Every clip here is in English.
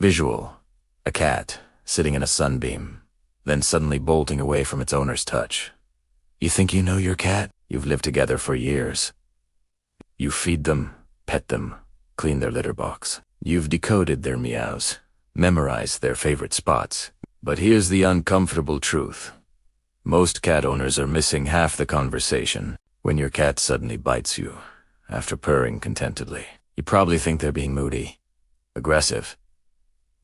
Visual. A cat, sitting in a sunbeam, then suddenly bolting away from its owner's touch. You think you know your cat? You've lived together for years. You feed them, pet them, clean their litter box. You've decoded their meows, memorized their favorite spots. But here's the uncomfortable truth. Most cat owners are missing half the conversation. When your cat suddenly bites you, after purring contentedly, you probably think they're being moody, aggressive,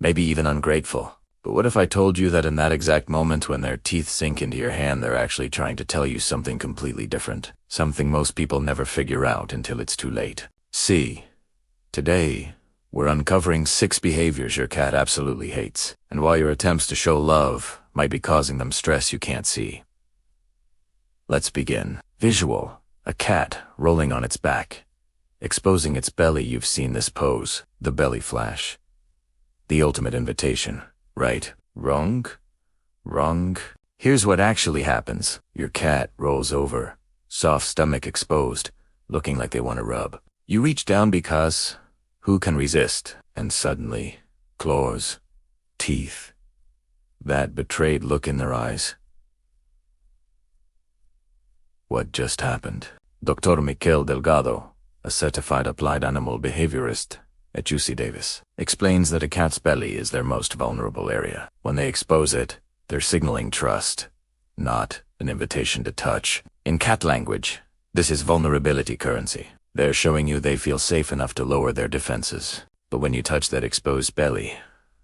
maybe even ungrateful. But what if I told you that in that exact moment when their teeth sink into your hand, they're actually trying to tell you something completely different, something most people never figure out until it's too late? See, today, we're uncovering 6 behaviors your cat absolutely hates, and why your attempts to show love might be causing them stress you can't see. Let's begin. Visual. A cat rolling on its back, exposing its belly. You've seen this pose, the belly flash. The ultimate invitation. Right? Wrong? Wrong. Here's what actually happens. Your cat rolls over, soft stomach exposed, looking like they want to rub. You reach down because who can resist? And suddenly, claws, teeth, that betrayed look in their eyes. What just happened? Dr. Miquel Delgado, a certified applied animal behaviorist at UC Davis, explains that a cat's belly is their most vulnerable area. When they expose it, they're signaling trust, not an invitation to touch. In cat language, this is vulnerability currency. They're showing you they feel safe enough to lower their defenses. But when you touch that exposed belly,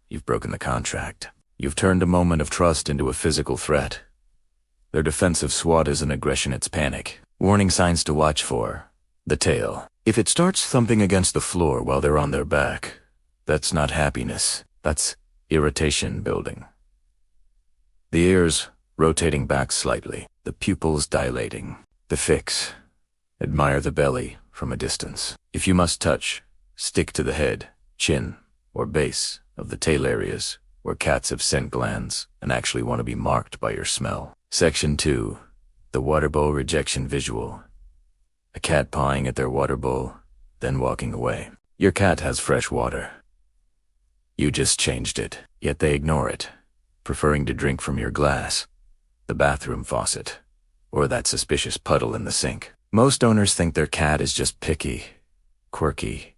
you've broken the contract. You've turned a moment of trust into a physical threat. Their defensive SWAT isn't aggression, it's panic. Warning signs to watch for. The tail. If it starts thumping against the floor while they're on their back, that's not happiness. That's irritation building. The ears rotating back slightly, the pupils dilating. The fix. Admire the belly from a distance. If you must touch, stick to the head, chin, or base of the tail areas where cats have scent glands and actually want to be marked by your smell. Section 2. The water bowl rejection visual. A cat pawing at their water bowl, then walking away. Your cat has fresh water. You just changed it, yet they ignore it, preferring to drink from your glass, the bathroom faucet, or that suspicious puddle in the sink. Most owners think their cat is just picky, quirky,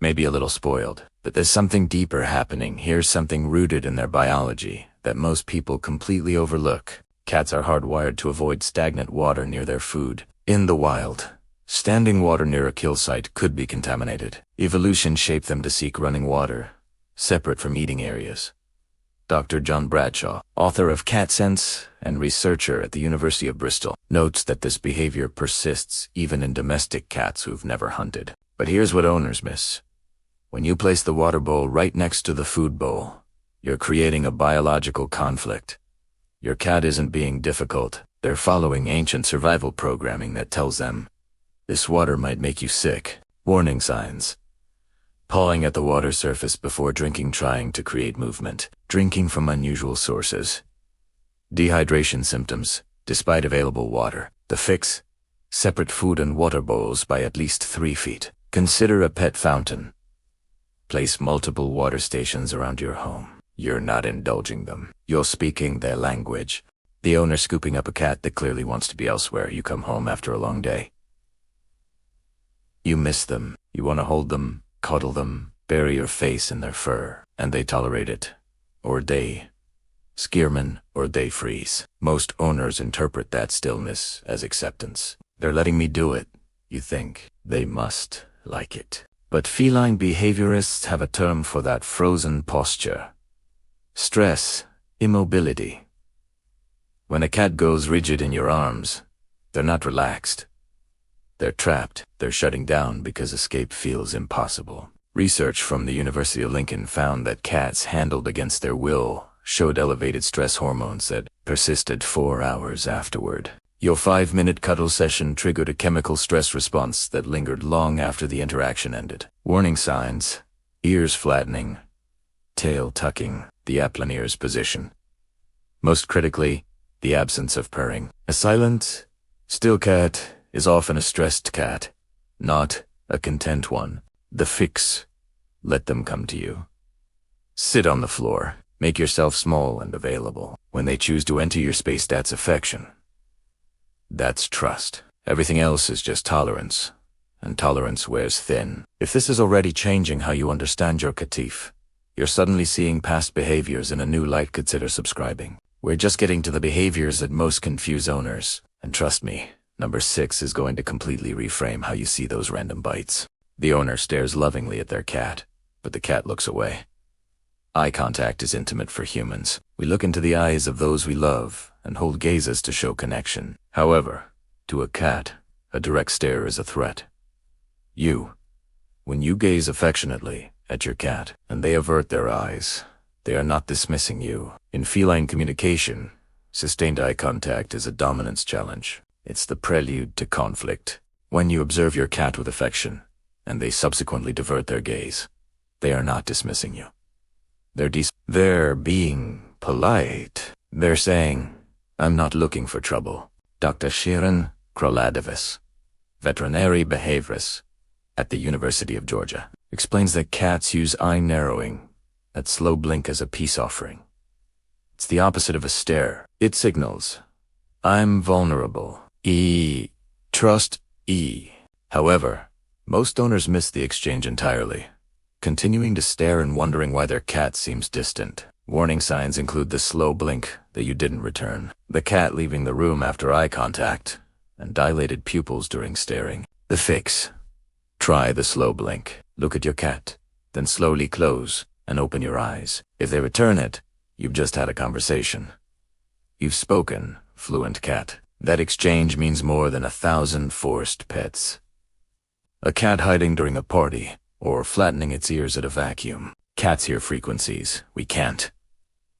maybe a little spoiled. But there's something deeper happening. Here's something rooted in their biology that most people completely overlook. Cats are hardwired to avoid stagnant water near their food. In the wild, standing water near a kill site could be contaminated. Evolution shaped them to seek running water, separate from eating areas. Dr. John Bradshaw, author of Cat Sense and researcher at the University of Bristol, notes that this behavior persists even in domestic cats who've never hunted. But here's what owners miss. When you place the water bowl right next to the food bowl, you're creating a biological conflict. Your cat isn't being difficult. They're following ancient survival programming that tells them, this water might make you sick. Warning signs. Pawing at the water surface before drinking, trying to create movement. Drinking from unusual sources. Dehydration symptoms, despite available water. The fix. Separate food and water bowls by at least 3 feet. Consider a pet fountain. Place multiple water stations around your home. You're not indulging them. You're speaking their language. The owner scooping up a cat that clearly wants to be elsewhere. You come home after a long day. You miss them. You want to hold them, cuddle them, bury your face in their fur. And they tolerate it. Or they Skierman, or they freeze. Most owners interpret that stillness as acceptance. They're letting me do it, you think. They must like it. But feline behaviorists have a term for that frozen posture. Stress, immobility. When a cat goes rigid in your arms, they're not relaxed. They're trapped. They're shutting down because escape feels impossible. Research from the University of Lincoln found that cats handled against their will showed elevated stress hormones that persisted 4 hours afterward. Your 5-minute cuddle session triggered a chemical stress response that lingered long after the interaction ended. Warning signs: ears flattening, tail tucking, the aplanier's position. Most critically, the absence of purring. A silent, still cat is often a stressed cat, not a content one. The fix: let them come to you. Sit on the floor. Make yourself small and available. When they choose to enter your space, that's affection. That's trust. Everything else is just tolerance. And tolerance wears thin. If this is already changing how you understand your Katif, you're suddenly seeing past behaviors in a new light. Consider subscribing. We're just getting to the behaviors that most confuse owners. And trust me, number 6 is going to completely reframe how you see those random bites. The owner stares lovingly at their cat, but the cat looks away. Eye contact is intimate for humans. We look into the eyes of those we love and hold gazes to show connection. However, to a cat, a direct stare is a threat. When you gaze affectionately at your cat and they avert their eyes, they are not dismissing you. In feline communication, sustained eye contact is a dominance challenge. It's the prelude to conflict. When you observe your cat with affection, and they subsequently divert their gaze, they are not dismissing you. They're being polite. They're saying, "I'm not looking for trouble." Dr. Shirin Kroladavis, veterinary behaviorist at the University of Georgia, explains that cats use eye narrowing, that slow blink, as a peace offering. It's the opposite of a stare. It signals, "I'm vulnerable." Trust. However, most owners miss the exchange entirely, continuing to stare and wondering why their cat seems distant. Warning signs include the slow blink that you didn't return, the cat leaving the room after eye contact, and dilated pupils during staring. The fix: try the slow blink. Look at your cat, then slowly close and open your eyes. If they return it, you've just had a conversation. You've spoken, fluent cat. That exchange means more than 1,000 forced pets. A cat hiding during a party, or flattening its ears at a vacuum. Cats hear frequencies. We can't.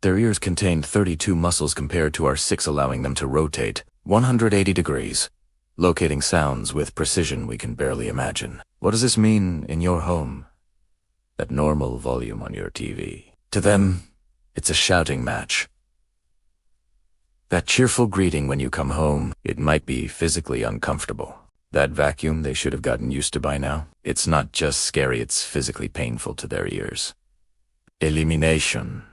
Their ears contain 32 muscles compared to our 6, allowing them to rotate 180 degrees, locating sounds with precision we can barely imagine. What does this mean in your home? That normal volume on your TV. To them, it's a shouting match. That cheerful greeting when you come home, it might be physically uncomfortable. That vacuum they should have gotten used to by now. It's not just scary, it's physically painful to their ears. Elimination.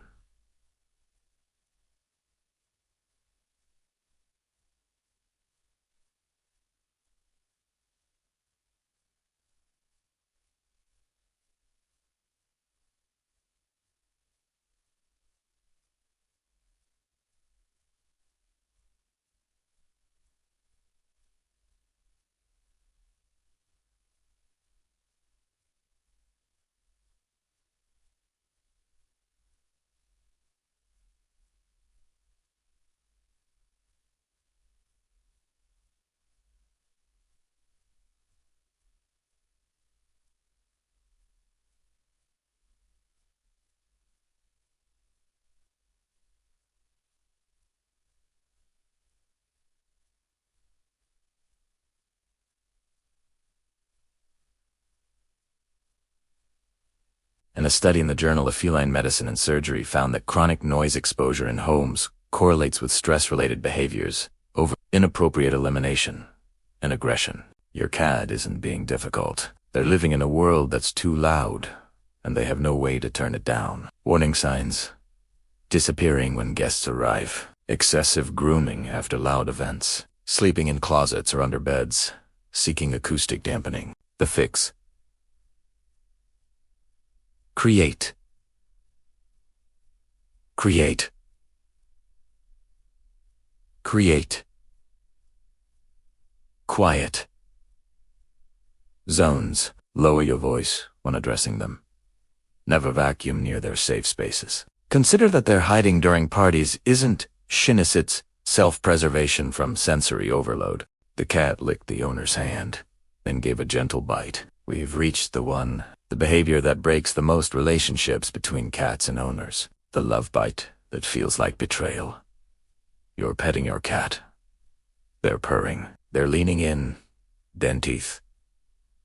And a study in the Journal of Feline Medicine and Surgery found that chronic noise exposure in homes correlates with stress-related behaviors, over inappropriate elimination, and aggression. Your cat isn't being difficult. They're living in a world that's too loud, and they have no way to turn it down. Warning signs: disappearing when guests arrive, excessive grooming after loud events, sleeping in closets or under beds, seeking acoustic dampening. The fix: create. Create. Create. Quiet. Zones. Lower your voice when addressing them. Never vacuum near their safe spaces. Consider that their hiding during parties isn't shinnis, it's self-preservation from sensory overload. The cat licked the owner's hand, then gave a gentle bite. We've reached the behavior that breaks the most relationships between cats and owners. The love bite that feels like betrayal. You're petting your cat. They're purring. They're leaning in. Den teeth.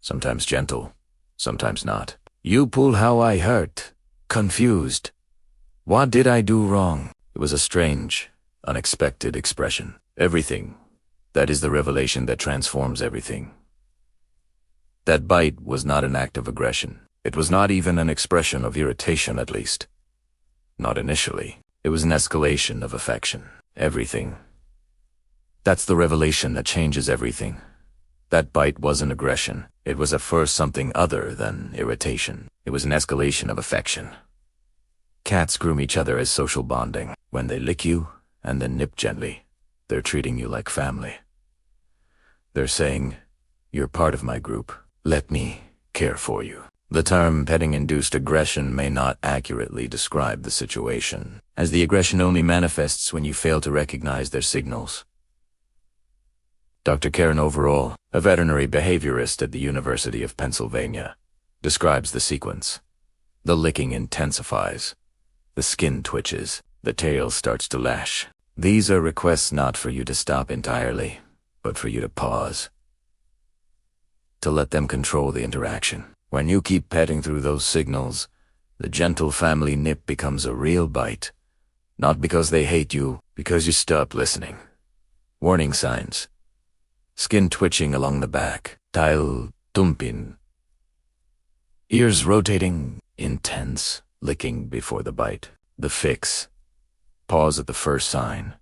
Sometimes gentle, sometimes not. You pull how I hurt. Confused. What did I do wrong? It was a strange, unexpected expression. Everything. That is the revelation that transforms everything. That bite was not an act of aggression. It was not even an expression of irritation, at least. Not initially. It was an escalation of affection. Everything. That's the revelation that changes everything. That bite wasn't aggression. It was at first something other than irritation. It was an escalation of affection. Cats groom each other as social bonding. When they lick you and then nip gently, they're treating you like family. They're saying, "You're part of my group. Let me care for you." The term petting-induced aggression may not accurately describe the situation, as the aggression only manifests when you fail to recognize their signals. Dr. Karen Overall, a veterinary behaviorist at the University of Pennsylvania, describes the sequence. The licking intensifies. The skin twitches. The tail starts to lash. These are requests not for you to stop entirely, but for you to pause. To let them control the interaction. When you keep petting through those signals, the gentle family nip becomes a real bite. Not because they hate you, because you stop listening. Warning signs. Skin twitching along the back. Tail tumpin. Ears rotating. Intense. Licking before the bite. The fix. Pause at the first sign.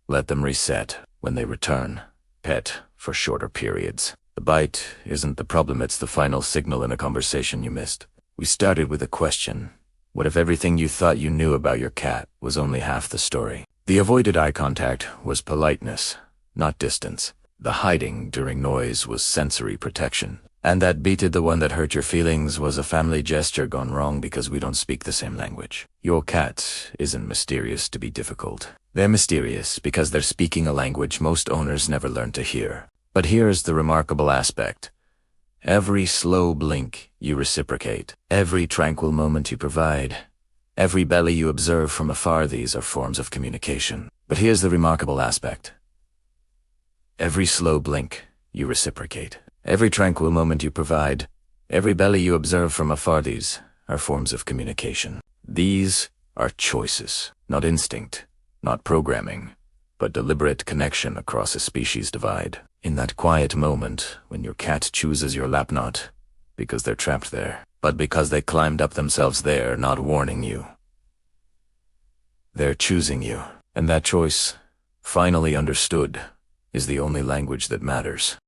Let them reset. When they return, pet for shorter periods. The bite isn't the problem, it's the final signal in a conversation you missed. We started with a question. What if everything you thought you knew about your cat was only half the story? The avoided eye contact was politeness, not distance. The hiding during noise was sensory protection. And that beated the one that hurt your feelings was a family gesture gone wrong because we don't speak the same language. Your cat isn't mysterious to be difficult. They're mysterious because they're speaking a language most owners never learn to hear. But here's the remarkable aspect. Every slow blink you reciprocate. Every tranquil moment you provide. Every belly you observe from afar, these are forms of communication. But here's the remarkable aspect. Every slow blink you reciprocate. Every tranquil moment you provide. Every belly you observe from afar, these are forms of communication. These are choices, not instinct, not programming, but deliberate connection across a species divide. In that quiet moment when your cat chooses your lap, not because they're trapped there, but because they climbed up themselves there, not warning you. They're choosing you, and that choice, finally understood, is the only language that matters.